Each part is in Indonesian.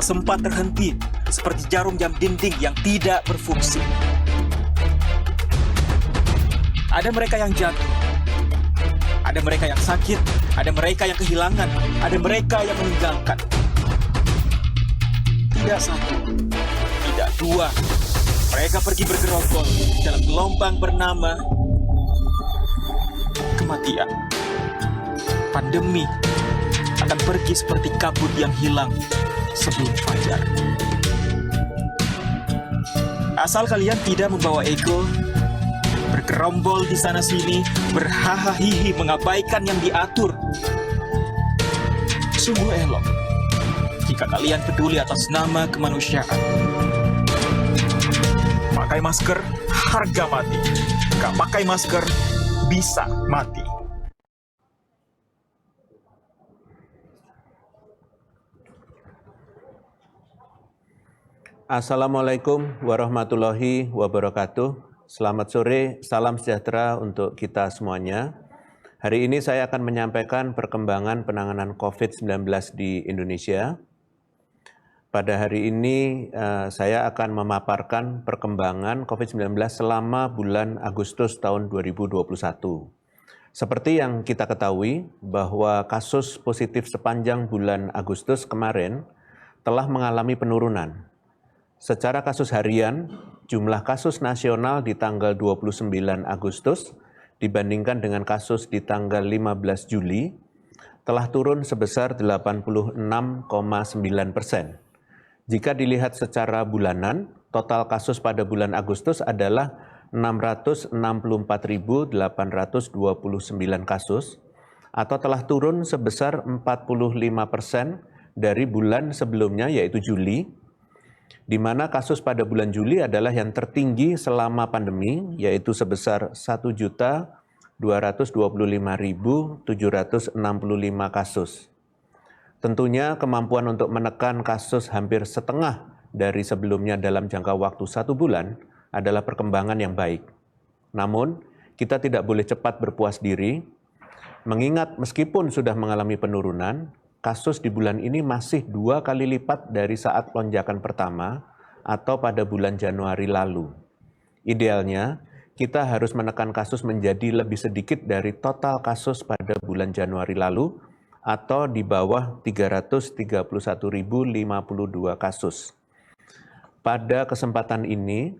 tak sempat terhenti seperti jarum jam dinding yang tidak berfungsi. Ada mereka yang jatuh, ada mereka yang sakit, ada mereka yang kehilangan, ada mereka yang meninggalkan. Tidak satu, tidak dua, mereka pergi bergerombol dalam gelombang bernama kematian. Pandemi akan pergi seperti kabut yang hilang sebelum fajar. Asal kalian tidak membawa ego, bergerombol di sana-sini, berhahaha mengabaikan yang diatur. Sungguh elok jika kalian peduli atas nama kemanusiaan. Pakai masker, harga mati. Gak pakai masker, bisa mati. Assalamualaikum warahmatullahi wabarakatuh. Selamat sore, salam sejahtera untuk kita semuanya. Hari ini saya akan menyampaikan perkembangan penanganan COVID-19 di Indonesia. Pada hari ini saya akan memaparkan perkembangan COVID-19 selama bulan Agustus tahun 2021. Seperti yang kita ketahui bahwa kasus positif sepanjang bulan Agustus kemarin telah mengalami penurunan. Secara kasus harian, jumlah kasus nasional di tanggal 29 Agustus dibandingkan dengan kasus di tanggal 15 Juli telah turun sebesar 86,9%. Jika dilihat secara bulanan, total kasus pada bulan Agustus adalah 664.829 kasus atau telah turun sebesar 45% dari bulan sebelumnya yaitu Juli, di mana kasus pada bulan Juli adalah yang tertinggi selama pandemi, yaitu sebesar 1.225.765 kasus. Tentunya kemampuan untuk menekan kasus hampir setengah dari sebelumnya dalam jangka waktu 1 bulan adalah perkembangan yang baik. Namun, kita tidak boleh cepat berpuas diri, mengingat meskipun sudah mengalami penurunan, kasus di bulan ini masih 2 kali lipat dari saat lonjakan pertama atau pada bulan Januari lalu. Idealnya, kita harus menekan kasus menjadi lebih sedikit dari total kasus pada bulan Januari lalu atau di bawah 331.052 kasus. Pada kesempatan ini,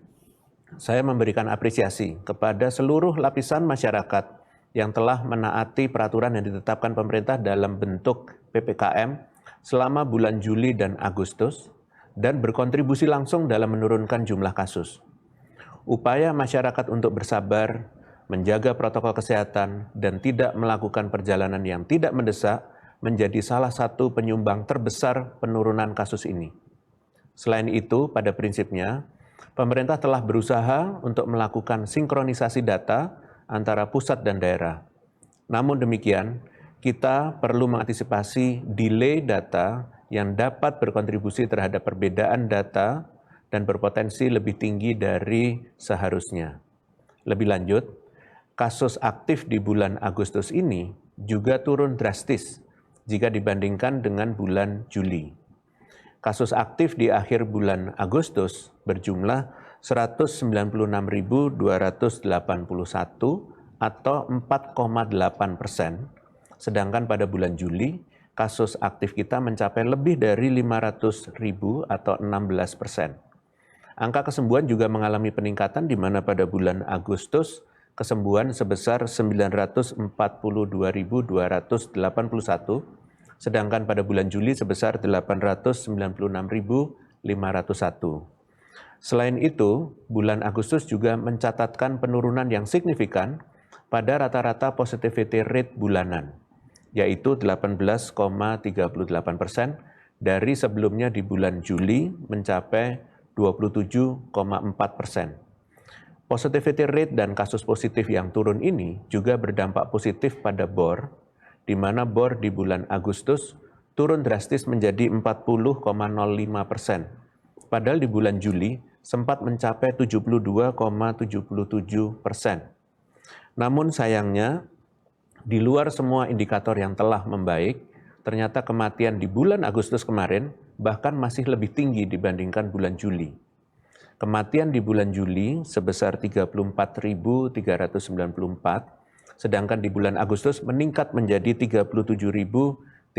saya memberikan apresiasi kepada seluruh lapisan masyarakat yang telah menaati peraturan yang ditetapkan pemerintah dalam bentuk PPKM selama bulan Juli dan Agustus dan berkontribusi langsung dalam menurunkan jumlah kasus. Upaya masyarakat untuk bersabar, menjaga protokol kesehatan, dan tidak melakukan perjalanan yang tidak mendesak menjadi salah satu penyumbang terbesar penurunan kasus ini. Selain itu, pada prinsipnya, pemerintah telah berusaha untuk melakukan sinkronisasi data antara pusat dan daerah. Namun demikian, kita perlu mengantisipasi delay data yang dapat berkontribusi terhadap perbedaan data dan berpotensi lebih tinggi dari seharusnya. Lebih lanjut, kasus aktif di bulan Agustus ini juga turun drastis jika dibandingkan dengan bulan Juli. Kasus aktif di akhir bulan Agustus berjumlah 196.281 atau 4,8%, sedangkan pada bulan Juli, kasus aktif kita mencapai lebih dari 500.000 atau 16%. Angka kesembuhan juga mengalami peningkatan di mana pada bulan Agustus, kesembuhan sebesar 942.281, sedangkan pada bulan Juli sebesar 896.501. Selain itu, bulan Agustus juga mencatatkan penurunan yang signifikan pada rata-rata positivity rate bulanan, yaitu 18,38% dari sebelumnya di bulan Juli mencapai 27,4%. Positivity rate dan kasus positif yang turun ini juga berdampak positif pada BOR, di mana BOR di bulan Agustus turun drastis menjadi 40,05%. Padahal di bulan Juli sempat mencapai 72,77%. Namun sayangnya, di luar semua indikator yang telah membaik, ternyata kematian di bulan Agustus kemarin bahkan masih lebih tinggi dibandingkan bulan Juli. Kematian di bulan Juli sebesar 34.394, sedangkan di bulan Agustus meningkat menjadi 37.330.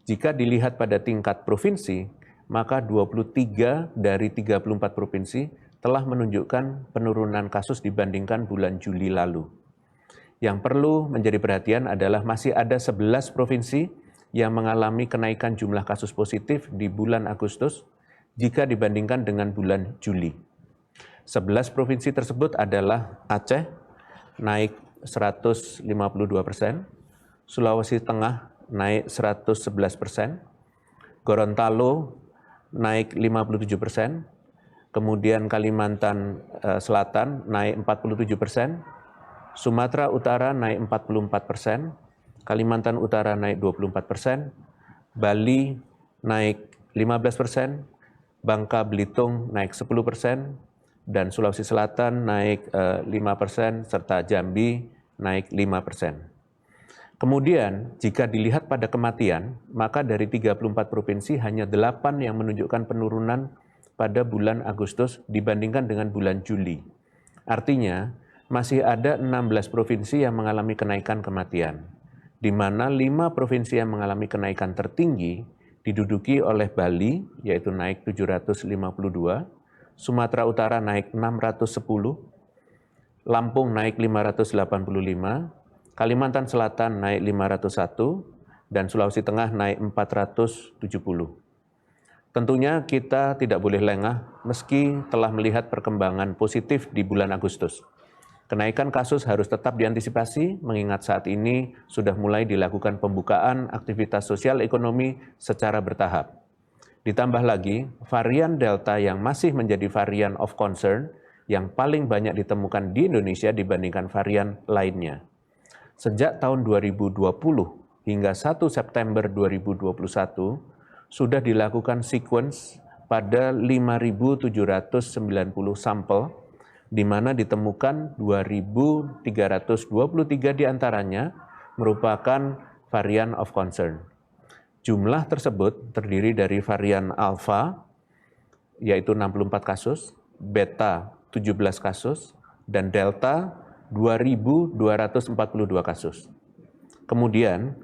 Jika dilihat pada tingkat provinsi, maka 23 dari 34 provinsi telah menunjukkan penurunan kasus dibandingkan bulan Juli lalu. Yang perlu menjadi perhatian adalah masih ada 11 provinsi yang mengalami kenaikan jumlah kasus positif di bulan Agustus jika dibandingkan dengan bulan Juli. 11 provinsi tersebut adalah Aceh, naik 152%, Sulawesi Tengah, naik 111%, Gorontalo, naik 57%, kemudian Kalimantan Selatan, naik 47%, Sumatera Utara, naik 44%, Kalimantan Utara, naik 24%, Bali, naik 15%, Bangka Belitung, naik 10%, dan Sulawesi Selatan, naik 5%, serta Jambi, naik 5%. Kemudian, jika dilihat pada kematian, maka dari 34 provinsi hanya 8 yang menunjukkan penurunan pada bulan Agustus dibandingkan dengan bulan Juli. Artinya, masih ada 16 provinsi yang mengalami kenaikan kematian, di mana 5 provinsi yang mengalami kenaikan tertinggi diduduki oleh Bali, yaitu naik 752, Sumatera Utara naik 610, Lampung naik 585, Kalimantan Selatan naik 501, dan Sulawesi Tengah naik 470. Tentunya kita tidak boleh lengah meski telah melihat perkembangan positif di bulan Agustus. Kenaikan kasus harus tetap diantisipasi mengingat saat ini sudah mulai dilakukan pembukaan aktivitas sosial ekonomi secara bertahap. Ditambah lagi, varian Delta yang masih menjadi varian of concern yang paling banyak ditemukan di Indonesia dibandingkan varian lainnya. Sejak tahun 2020 hingga 1 September 2021, sudah dilakukan sequence pada 5.790 sampel, di mana ditemukan 2.323 diantaranya merupakan varian of concern. Jumlah tersebut terdiri dari varian Alpha, yaitu 64 kasus, Beta 17 kasus, dan Delta 2.242 kasus. Kemudian,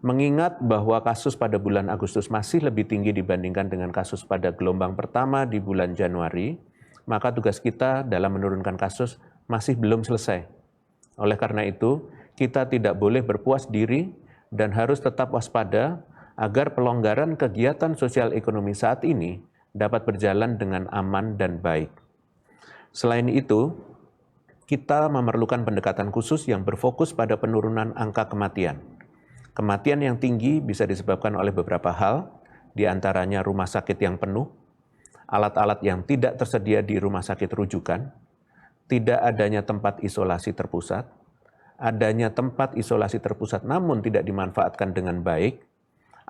mengingat bahwa kasus pada bulan Agustus masih lebih tinggi dibandingkan dengan kasus pada gelombang pertama di bulan Januari, maka tugas kita dalam menurunkan kasus masih belum selesai. Oleh karena itu, kita tidak boleh berpuas diri dan harus tetap waspada agar pelonggaran kegiatan sosial ekonomi saat ini dapat berjalan dengan aman dan baik. Selain itu, kita memerlukan pendekatan khusus yang berfokus pada penurunan angka kematian. Kematian yang tinggi bisa disebabkan oleh beberapa hal, di antaranya rumah sakit yang penuh, alat-alat yang tidak tersedia di rumah sakit rujukan, tidak adanya tempat isolasi terpusat, adanya tempat isolasi terpusat namun tidak dimanfaatkan dengan baik,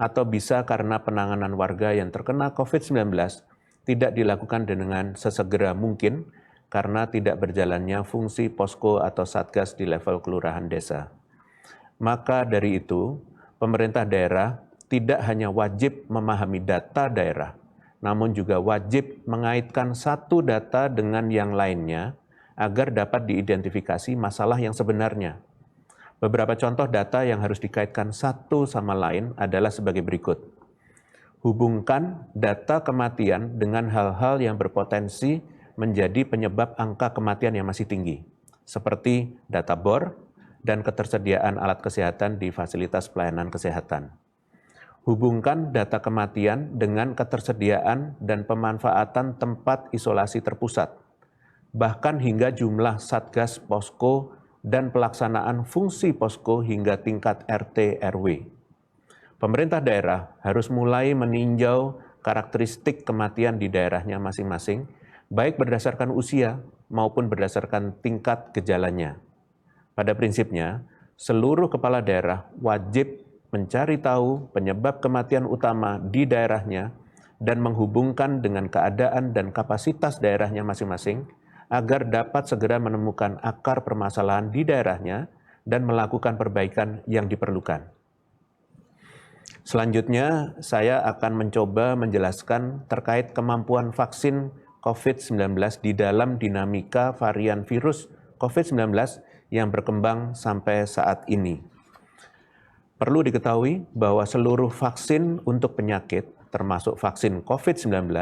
atau bisa karena penanganan warga yang terkena COVID-19 tidak dilakukan dengan sesegera mungkin karena tidak berjalannya fungsi posko atau satgas di level kelurahan desa. Maka dari itu, pemerintah daerah tidak hanya wajib memahami data daerah, namun juga wajib mengaitkan satu data dengan yang lainnya agar dapat diidentifikasi masalah yang sebenarnya. Beberapa contoh data yang harus dikaitkan satu sama lain adalah sebagai berikut. Hubungkan data kematian dengan hal-hal yang berpotensi menjadi penyebab angka kematian yang masih tinggi, seperti data bor dan ketersediaan alat kesehatan di fasilitas pelayanan kesehatan. Hubungkan data kematian dengan ketersediaan dan pemanfaatan tempat isolasi terpusat, bahkan hingga jumlah satgas posko dan pelaksanaan fungsi posko hingga tingkat RT/RW. Pemerintah daerah harus mulai meninjau karakteristik kematian di daerahnya masing-masing, baik berdasarkan usia maupun berdasarkan tingkat gejalanya. Pada prinsipnya, seluruh kepala daerah wajib mencari tahu penyebab kematian utama di daerahnya dan menghubungkan dengan keadaan dan kapasitas daerahnya masing-masing agar dapat segera menemukan akar permasalahan di daerahnya dan melakukan perbaikan yang diperlukan. Selanjutnya, saya akan mencoba menjelaskan terkait kemampuan vaksin COVID-19 di dalam dinamika varian virus COVID-19 yang berkembang sampai saat ini. Perlu diketahui bahwa seluruh vaksin untuk penyakit, termasuk vaksin COVID-19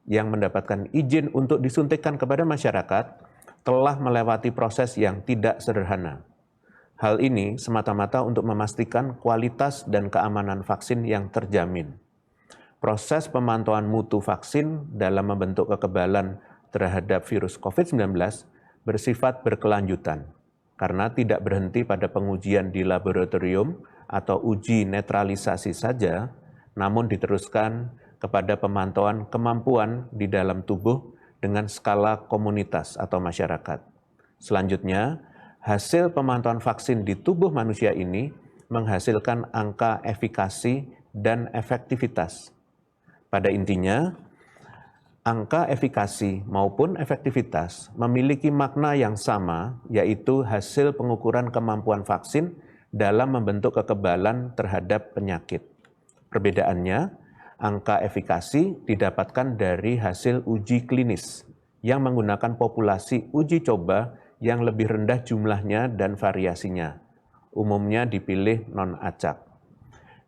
yang mendapatkan izin untuk disuntikan kepada masyarakat, telah melewati proses yang tidak sederhana. Hal ini semata-mata untuk memastikan kualitas dan keamanan vaksin yang terjamin. Proses pemantauan mutu vaksin dalam membentuk kekebalan terhadap virus COVID-19 bersifat berkelanjutan, karena tidak berhenti pada pengujian di laboratorium atau uji netralisasi saja, namun diteruskan kepada pemantauan kemampuan di dalam tubuh dengan skala komunitas atau masyarakat. Selanjutnya, hasil pemantauan vaksin di tubuh manusia ini menghasilkan angka efikasi dan efektivitas. Pada intinya, angka efikasi maupun efektivitas memiliki makna yang sama, yaitu hasil pengukuran kemampuan vaksin dalam membentuk kekebalan terhadap penyakit. Perbedaannya, angka efikasi didapatkan dari hasil uji klinis yang menggunakan populasi uji coba yang lebih rendah jumlahnya dan variasinya. Umumnya dipilih non-acak.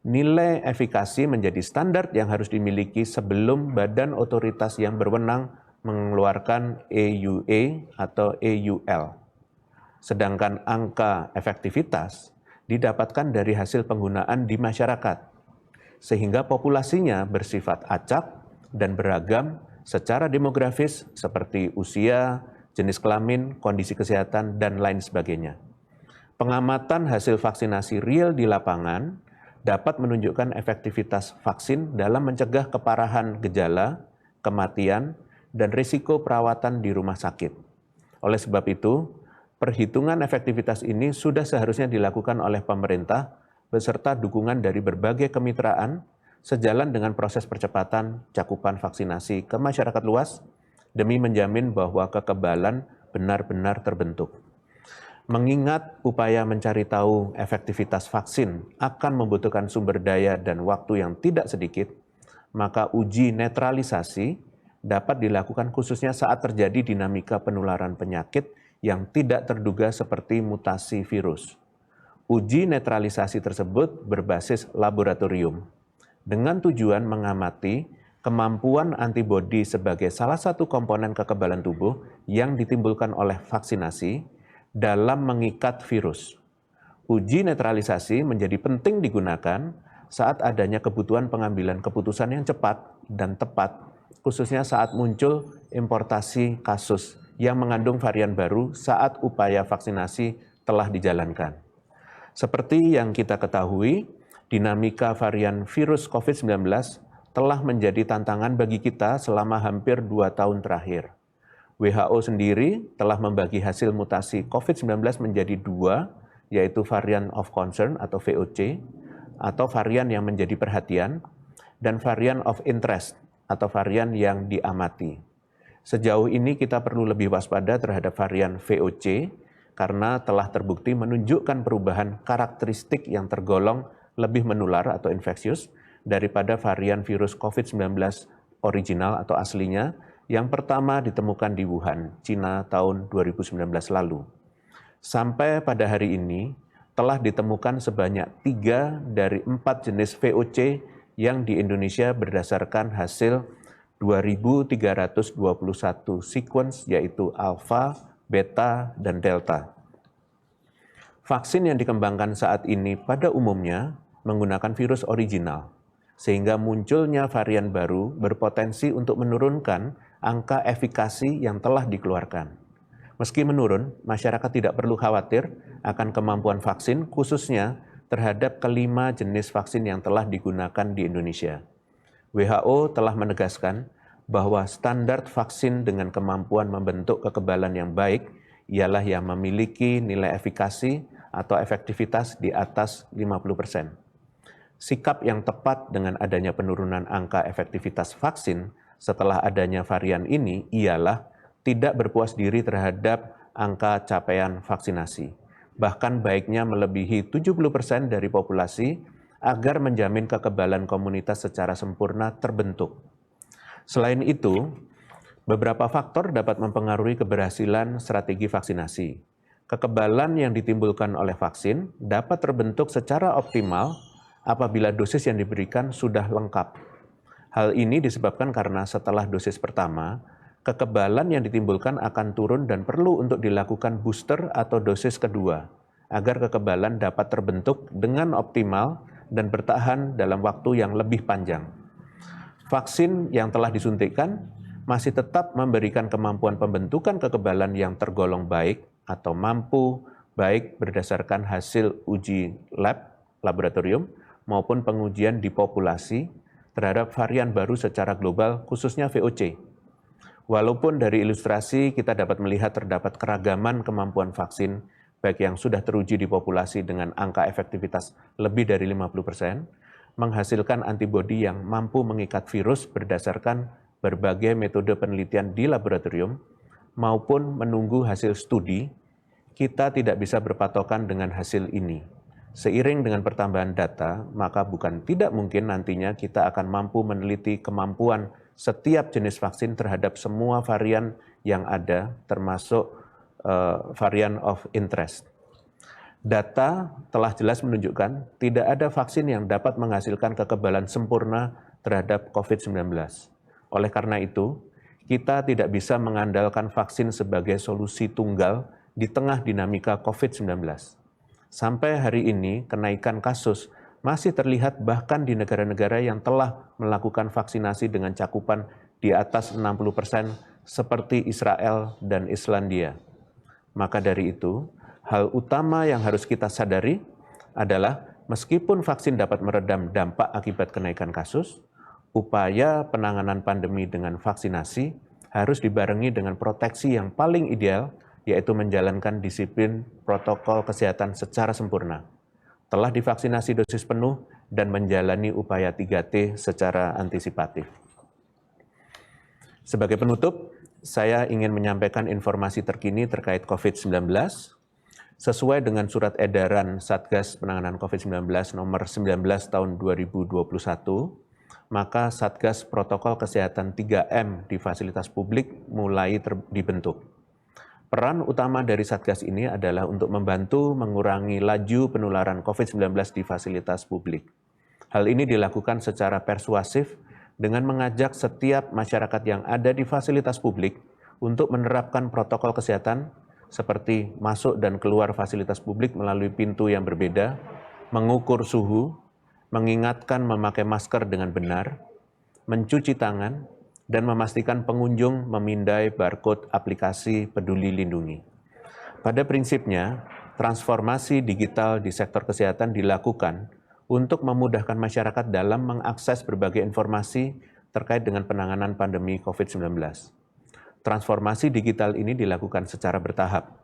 Nilai efikasi menjadi standar yang harus dimiliki sebelum badan otoritas yang berwenang mengeluarkan EUA atau EUL. Sedangkan angka efektivitas didapatkan dari hasil penggunaan di masyarakat, sehingga populasinya bersifat acak dan beragam secara demografis seperti usia, jenis kelamin, kondisi kesehatan, dan lain sebagainya. Pengamatan hasil vaksinasi real di lapangan dapat menunjukkan efektivitas vaksin dalam mencegah keparahan gejala, kematian, dan risiko perawatan di rumah sakit. Oleh sebab itu, perhitungan efektivitas ini sudah seharusnya dilakukan oleh pemerintah beserta dukungan dari berbagai kemitraan sejalan dengan proses percepatan cakupan vaksinasi ke masyarakat luas demi menjamin bahwa kekebalan benar-benar terbentuk. Mengingat upaya mencari tahu efektivitas vaksin akan membutuhkan sumber daya dan waktu yang tidak sedikit, maka uji netralisasi dapat dilakukan khususnya saat terjadi dinamika penularan penyakit yang tidak terduga seperti mutasi virus. Uji netralisasi tersebut berbasis laboratorium dengan tujuan mengamati kemampuan antibodi sebagai salah satu komponen kekebalan tubuh yang ditimbulkan oleh vaksinasi dalam mengikat virus. Uji netralisasi menjadi penting digunakan saat adanya kebutuhan pengambilan keputusan yang cepat dan tepat, khususnya saat muncul importasi kasus yang mengandung varian baru saat upaya vaksinasi telah dijalankan. Seperti yang kita ketahui, dinamika varian virus COVID-19 telah menjadi tantangan bagi kita selama hampir 2 tahun terakhir. WHO sendiri telah membagi hasil mutasi COVID-19 menjadi 2, yaitu varian of concern atau VOC, atau varian yang menjadi perhatian, dan varian of interest atau varian yang diamati. Sejauh ini kita perlu lebih waspada terhadap varian VOC karena telah terbukti menunjukkan perubahan karakteristik yang tergolong lebih menular atau infeksius daripada varian virus COVID-19 original atau aslinya yang pertama ditemukan di Wuhan, Cina tahun 2019 lalu. Sampai pada hari ini telah ditemukan sebanyak 3 dari 4 jenis VOC yang di Indonesia berdasarkan hasil 2.321 sequence yaitu alpha, beta, dan delta. Vaksin yang dikembangkan saat ini pada umumnya menggunakan virus original, sehingga munculnya varian baru berpotensi untuk menurunkan angka efikasi yang telah dikeluarkan. Meski menurun, masyarakat tidak perlu khawatir akan kemampuan vaksin khususnya terhadap kelima jenis vaksin yang telah digunakan di Indonesia. WHO telah menegaskan bahwa standar vaksin dengan kemampuan membentuk kekebalan yang baik ialah yang memiliki nilai efikasi atau efektivitas di atas 50%. Sikap yang tepat dengan adanya penurunan angka efektivitas vaksin setelah adanya varian ini ialah tidak berpuas diri terhadap angka capaian vaksinasi. Bahkan baiknya melebihi 70% dari populasi agar menjamin kekebalan komunitas secara sempurna terbentuk. Selain itu, beberapa faktor dapat mempengaruhi keberhasilan strategi vaksinasi. Kekebalan yang ditimbulkan oleh vaksin dapat terbentuk secara optimal apabila dosis yang diberikan sudah lengkap. Hal ini disebabkan karena setelah dosis pertama, kekebalan yang ditimbulkan akan turun dan perlu untuk dilakukan booster atau dosis kedua, agar kekebalan dapat terbentuk dengan optimal dan bertahan dalam waktu yang lebih panjang. Vaksin yang telah disuntikkan masih tetap memberikan kemampuan pembentukan kekebalan yang tergolong baik atau mampu baik berdasarkan hasil uji laboratorium maupun pengujian di populasi terhadap varian baru secara global, khususnya VOC. Walaupun dari ilustrasi kita dapat melihat terdapat keragaman kemampuan vaksin, baik yang sudah teruji di populasi dengan angka efektivitas lebih dari 50%, menghasilkan antibodi yang mampu mengikat virus berdasarkan berbagai metode penelitian di laboratorium, maupun menunggu hasil studi, kita tidak bisa berpatokan dengan hasil ini. Seiring dengan pertambahan data, maka bukan tidak mungkin nantinya kita akan mampu meneliti kemampuan setiap jenis vaksin terhadap semua varian yang ada, termasuk varian of interest. Data telah jelas menunjukkan tidak ada vaksin yang dapat menghasilkan kekebalan sempurna terhadap COVID-19. Oleh karena itu, kita tidak bisa mengandalkan vaksin sebagai solusi tunggal di tengah dinamika COVID-19. Sampai hari ini, kenaikan kasus masih terlihat bahkan di negara-negara yang telah melakukan vaksinasi dengan cakupan di atas 60% seperti Israel dan Islandia. Maka dari itu, hal utama yang harus kita sadari adalah meskipun vaksin dapat meredam dampak akibat kenaikan kasus, upaya penanganan pandemi dengan vaksinasi harus dibarengi dengan proteksi yang paling ideal, yaitu menjalankan disiplin protokol kesehatan secara sempurna. Telah divaksinasi dosis penuh dan menjalani upaya 3T secara antisipatif. Sebagai penutup, saya ingin menyampaikan informasi terkini terkait COVID-19. Sesuai dengan surat edaran Satgas Penanganan COVID-19 nomor 19 tahun 2021, maka Satgas Protokol Kesehatan 3M di fasilitas publik mulai dibentuk. Peran utama dari Satgas ini adalah untuk membantu mengurangi laju penularan COVID-19 di fasilitas publik. Hal ini dilakukan secara persuasif dengan mengajak setiap masyarakat yang ada di fasilitas publik untuk menerapkan protokol kesehatan seperti masuk dan keluar fasilitas publik melalui pintu yang berbeda, mengukur suhu, mengingatkan memakai masker dengan benar, mencuci tangan, dan memastikan pengunjung memindai barcode aplikasi Peduli Lindungi. Pada prinsipnya, transformasi digital di sektor kesehatan dilakukan untuk memudahkan masyarakat dalam mengakses berbagai informasi terkait dengan penanganan pandemi COVID-19. Transformasi digital ini dilakukan secara bertahap.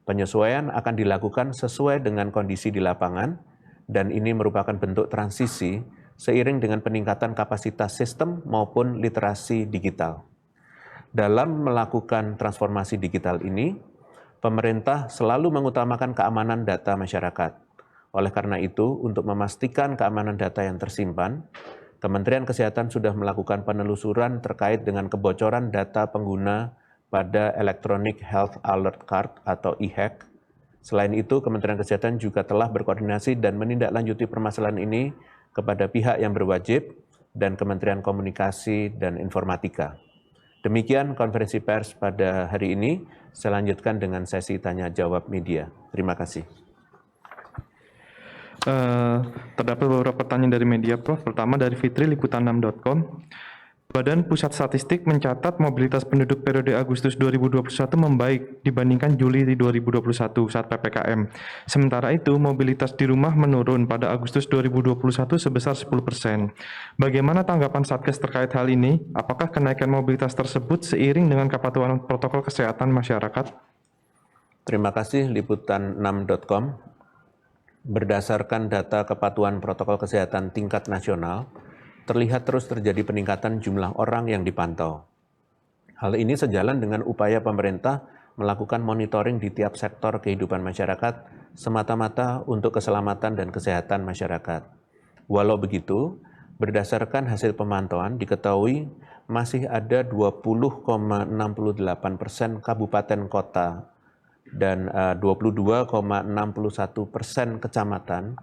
Penyesuaian akan dilakukan sesuai dengan kondisi di lapangan, dan ini merupakan bentuk transisi seiring dengan peningkatan kapasitas sistem maupun literasi digital. Dalam melakukan transformasi digital ini, pemerintah selalu mengutamakan keamanan data masyarakat. Oleh karena itu, untuk memastikan keamanan data yang tersimpan, Kementerian Kesehatan sudah melakukan penelusuran terkait dengan kebocoran data pengguna pada Electronic Health Alert Card atau e-HAC. Selain itu, Kementerian Kesehatan juga telah berkoordinasi dan menindaklanjuti permasalahan ini kepada pihak yang berwajib dan Kementerian Komunikasi dan Informatika. Demikian konferensi pers pada hari ini. Saya lanjutkan dengan sesi tanya-jawab media. Terima kasih. Terdapat beberapa pertanyaan dari media, Prof. Pertama dari Fitri, liputan6.com. Badan Pusat Statistik mencatat mobilitas penduduk periode Agustus 2021 membaik dibandingkan Juli 2021 saat PPKM. Sementara itu, mobilitas di rumah menurun pada Agustus 2021 sebesar 10%. Bagaimana tanggapan Satgas terkait hal ini? Apakah kenaikan mobilitas tersebut seiring dengan kepatuhan protokol kesehatan masyarakat? Terima kasih liputan6.com. Berdasarkan data kepatuhan protokol kesehatan tingkat nasional, terlihat terus terjadi peningkatan jumlah orang yang dipantau. Hal ini sejalan dengan upaya pemerintah melakukan monitoring di tiap sektor kehidupan masyarakat semata-mata untuk keselamatan dan kesehatan masyarakat. Walau begitu, berdasarkan hasil pemantauan diketahui masih ada 20,68% kabupaten kota dan 22,61% kecamatan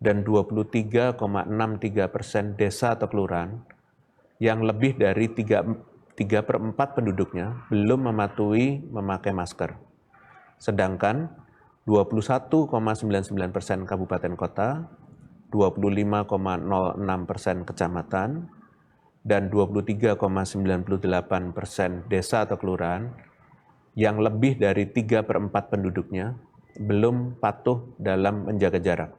dan 23,63% desa atau kelurahan yang lebih dari 3/4 penduduknya belum mematuhi memakai masker. Sedangkan 21,99% kabupaten kota, 25,06% kecamatan, dan 23,98% desa atau kelurahan yang lebih dari 3/4 penduduknya belum patuh dalam menjaga jarak.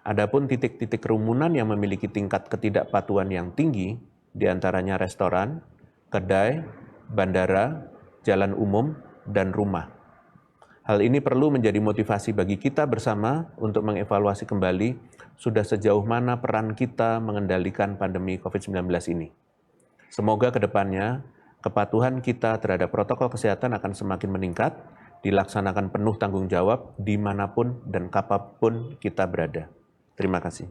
Adapun titik-titik kerumunan yang memiliki tingkat ketidakpatuhan yang tinggi, diantaranya restoran, kedai, bandara, jalan umum, dan rumah. Hal ini perlu menjadi motivasi bagi kita bersama untuk mengevaluasi kembali sudah sejauh mana peran kita mengendalikan pandemi COVID-19 ini. Semoga ke depannya kepatuhan kita terhadap protokol kesehatan akan semakin meningkat, dilaksanakan penuh tanggung jawab dimanapun dan kapanpun kita berada. Terima kasih.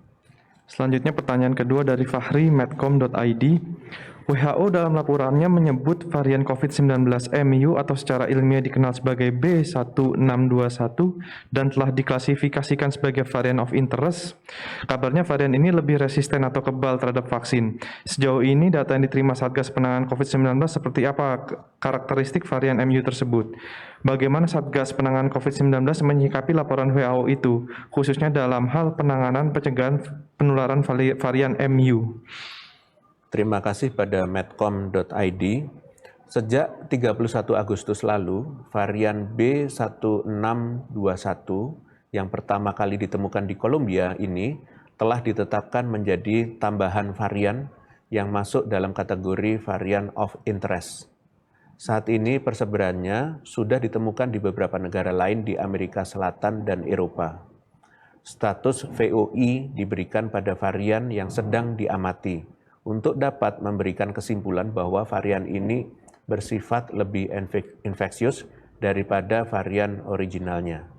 Selanjutnya pertanyaan kedua dari Fahri, medcom.id. WHO dalam laporannya menyebut varian COVID-19 MU atau secara ilmiah dikenal sebagai B1621 dan telah diklasifikasikan sebagai varian of interest. Kabarnya varian ini lebih resisten atau kebal terhadap vaksin. Sejauh ini data yang diterima Satgas Penanganan COVID-19 seperti apa karakteristik varian MU tersebut? Bagaimana Satgas Penanganan COVID-19 menyikapi laporan WHO itu, khususnya dalam hal penanganan pencegahan penularan varian MU? Terima kasih pada medcom.id. Sejak 31 Agustus lalu, varian B1621 yang pertama kali ditemukan di Kolombia ini telah ditetapkan menjadi tambahan varian yang masuk dalam kategori varian of interest. Saat ini persebarannya sudah ditemukan di beberapa negara lain di Amerika Selatan dan Eropa. Status VOI diberikan pada varian yang sedang diamati untuk dapat memberikan kesimpulan bahwa varian ini bersifat lebih infeksius daripada varian originalnya.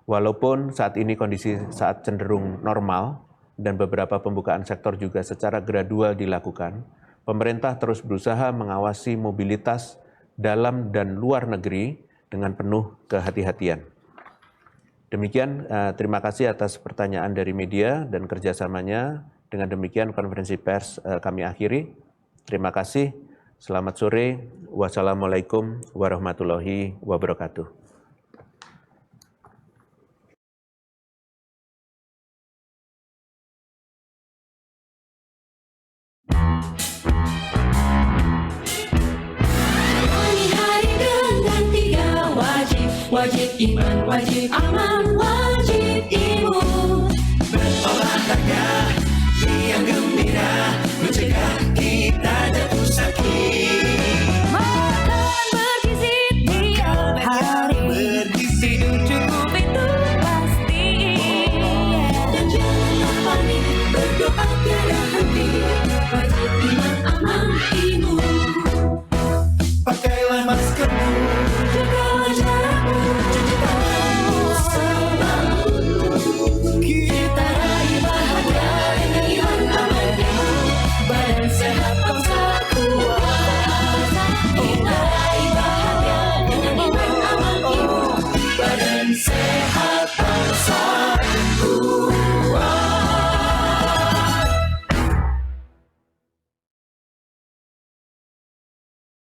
Walaupun saat ini kondisi saat cenderung normal dan beberapa pembukaan sektor juga secara gradual dilakukan, pemerintah terus berusaha mengawasi mobilitas dalam dan luar negeri dengan penuh kehati-hatian. Demikian, terima kasih atas pertanyaan dari media dan kerjasamanya. Dengan demikian konferensi pers kami akhiri. Terima kasih. Selamat sore. Wassalamualaikum warahmatullahi wabarakatuh. Hari dengan 3 wajib iman, wajib aman,